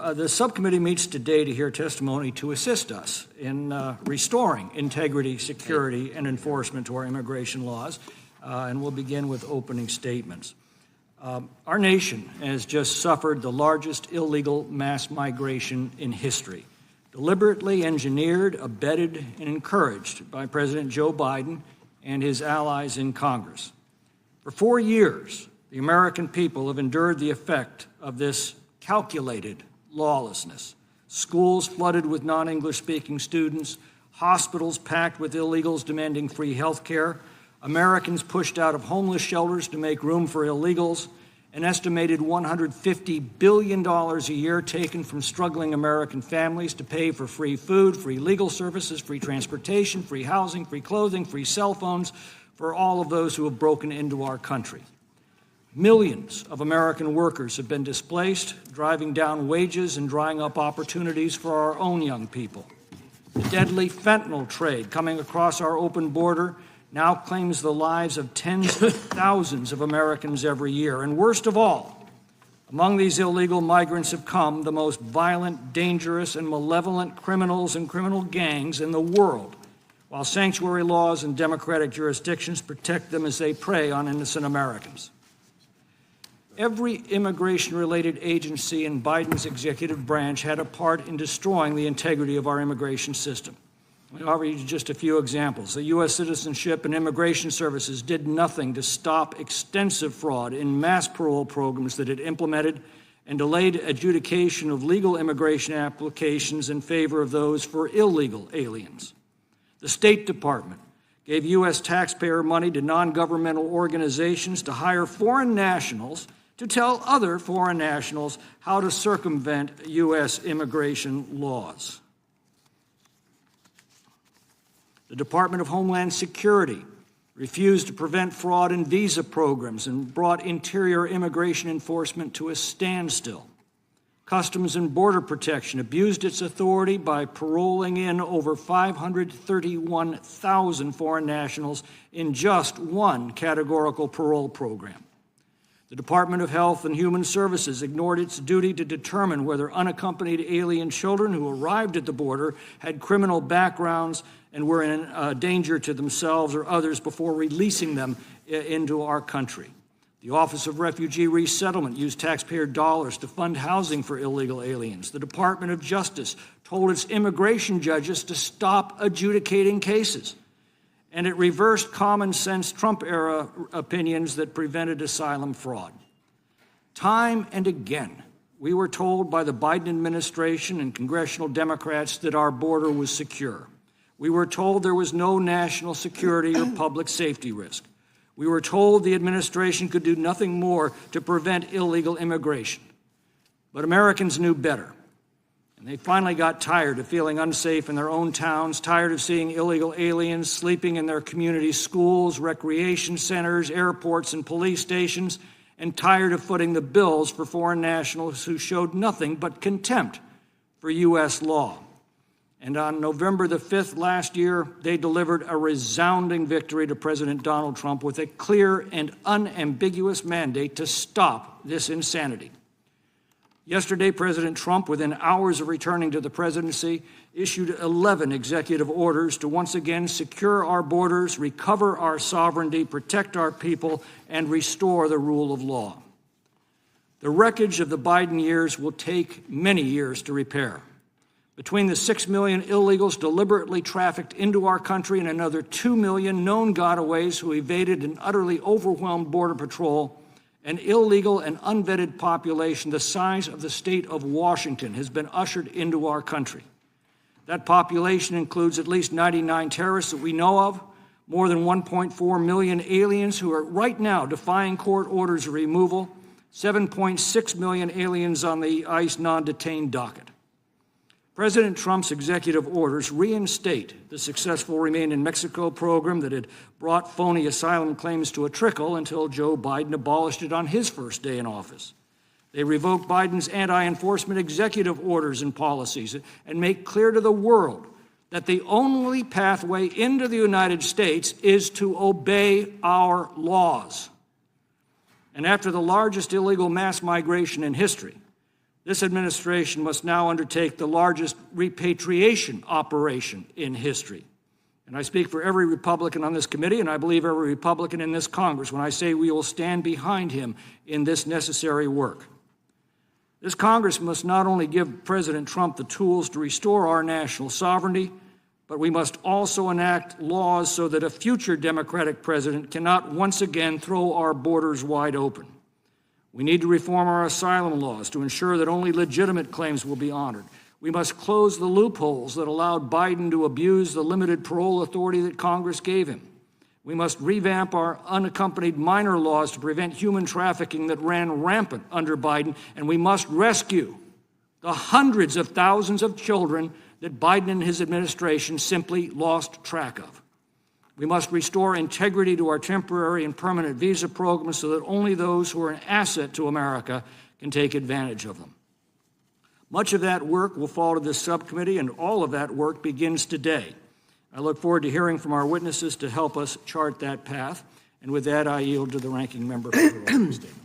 The subcommittee meets today to hear testimony to assist us in restoring integrity, security, and enforcement to our immigration laws, and we'll begin with opening statements. Our nation has just suffered the largest illegal mass migration in history, deliberately engineered, abetted, and encouraged by President Joe Biden and his allies in Congress. For 4 years, the American people have endured the effect of this calculated lawlessness. Schools flooded with non-English speaking students, hospitals packed with illegals demanding free health care, Americans pushed out of homeless shelters to make room for illegals, an estimated $150 billion a year taken from struggling American families to pay for free food, free legal services, free transportation, free housing, free clothing, free cell phones for all of those who have broken into our country. Millions of American workers have been displaced, driving down wages and drying up opportunities for our own young people. The deadly fentanyl trade coming across our open border now claims the lives of tens of thousands of Americans every year. And worst of all, among these illegal migrants have come the most violent, dangerous, and malevolent criminals and criminal gangs in the world, while sanctuary laws and democratic jurisdictions protect them as they prey on innocent Americans. Every immigration-related agency in Biden's executive branch had a part in destroying the integrity of our immigration system. I'll offer you just a few examples. The U.S. Citizenship and Immigration Services did nothing to stop extensive fraud in mass parole programs that it implemented and delayed adjudication of legal immigration applications in favor of those for illegal aliens. The State Department gave U.S. taxpayer money to non-governmental organizations to hire foreign nationals to tell other foreign nationals how to circumvent U.S. immigration laws. The Department of Homeland Security refused to prevent fraud in visa programs and brought interior immigration enforcement to a standstill. Customs and Border Protection abused its authority by paroling in over 531,000 foreign nationals in just one categorical parole program. The Department of Health and Human Services ignored its duty to determine whether unaccompanied alien children who arrived at the border had criminal backgrounds and were in danger to themselves or others before releasing them into our country. The Office of Refugee Resettlement used taxpayer dollars to fund housing for illegal aliens. The Department of Justice told its immigration judges to stop adjudicating cases. And it reversed common-sense Trump-era opinions that prevented asylum fraud. Time and again, we were told by the Biden administration and congressional Democrats that our border was secure. We were told there was no national security or public safety risk. We were told the administration could do nothing more to prevent illegal immigration. But Americans knew better. And they finally got tired of feeling unsafe in their own towns, tired of seeing illegal aliens sleeping in their community schools, recreation centers, airports, and police stations, and tired of footing the bills for foreign nationals who showed nothing but contempt for U.S. law. And on November the 5th last year, they delivered a resounding victory to President Donald Trump with a clear and unambiguous mandate to stop this insanity. Yesterday, President Trump, within hours of returning to the presidency, issued 11 executive orders to once again secure our borders, recover our sovereignty, protect our people, and restore the rule of law. The wreckage of the Biden years will take many years to repair. Between the 6 million illegals deliberately trafficked into our country and another 2 million known gotaways who evaded an utterly overwhelmed Border Patrol, an illegal and unvetted population the size of the state of Washington has been ushered into our country. That population includes at least 99 terrorists that we know of, more than 1.4 million aliens who are right now defying court orders of removal, 7.6 million aliens on the ICE non-detained docket. President Trump's executive orders reinstate the successful Remain in Mexico program that had brought phony asylum claims to a trickle until Joe Biden abolished it on his first day in office. They revoke Biden's anti-enforcement executive orders and policies and make clear to the world that the only pathway into the United States is to obey our laws. And after the largest illegal mass migration in history, This administration must now undertake the largest repatriation operation in history. And I speak for every Republican on this committee, and I believe every Republican in this Congress, when I say we will stand behind him in this necessary work. This Congress must not only give President Trump the tools to restore our national sovereignty, but we must also enact laws so that a future Democratic president cannot once again throw our borders wide open. We need to reform our asylum laws to ensure that only legitimate claims will be honored. We must close the loopholes that allowed Biden to abuse the limited parole authority that Congress gave him. We must revamp our unaccompanied minor laws to prevent human trafficking that ran rampant under Biden, and we must rescue the hundreds of thousands of children that Biden and his administration simply lost track of. We must restore integrity to our temporary and permanent visa programs so that only those who are an asset to America can take advantage of them. Much of that work will fall to this subcommittee, and all of that work begins today. I look forward to hearing from our witnesses to help us chart that path. And with that, I yield to the ranking member for the opening statement.